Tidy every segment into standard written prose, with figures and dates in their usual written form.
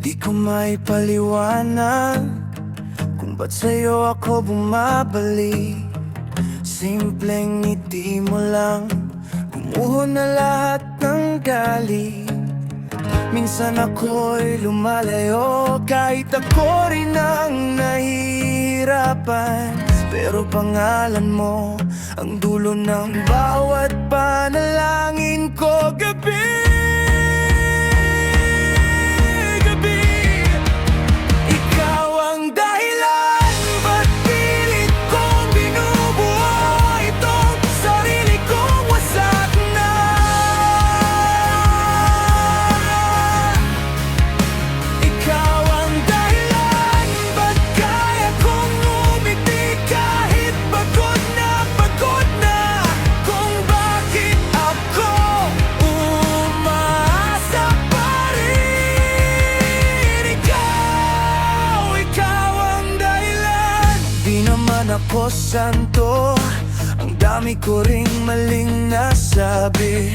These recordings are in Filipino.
Di ko maipaliwanag kung ba't sa'yo ako bumabalik. Simpleng ngiti mo lang, gumuho na lahat ng galit. Minsan ako'y lumalayo, kahit ako rin ang nahihirapan. Pero pangalan mo ang dulo ng bawat panalangin ko. Gabi ako santo, ang dami ko ring maling nasabi.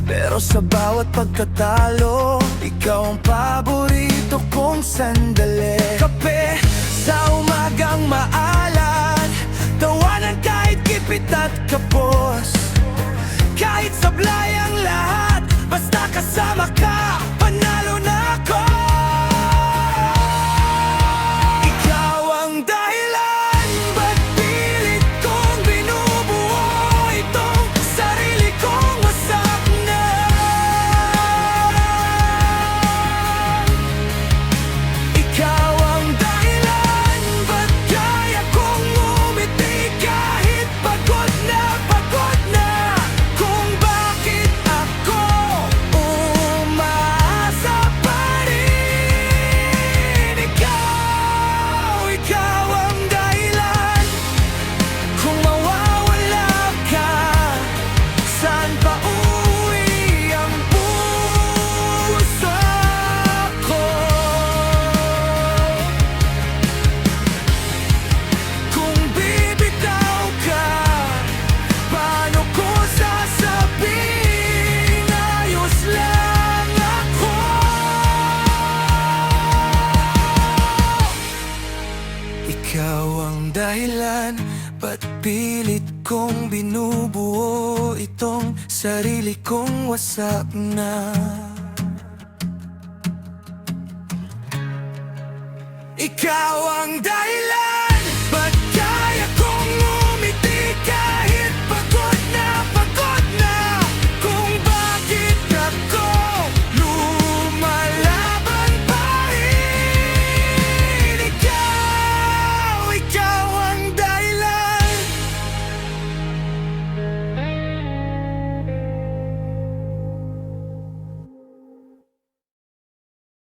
Pero sa bawat pagkatalo, ikaw ang paborito kong sandali. Kape sa umagang maalat, tawanan kahit kipit at kapos. Kahit sablay ang lahat, basta kasama ka, panalo na ako. Ikaw ang dahilan, ba't pilit kong binubuo itong sarili kong wasak na. Ikaw ang dahilan.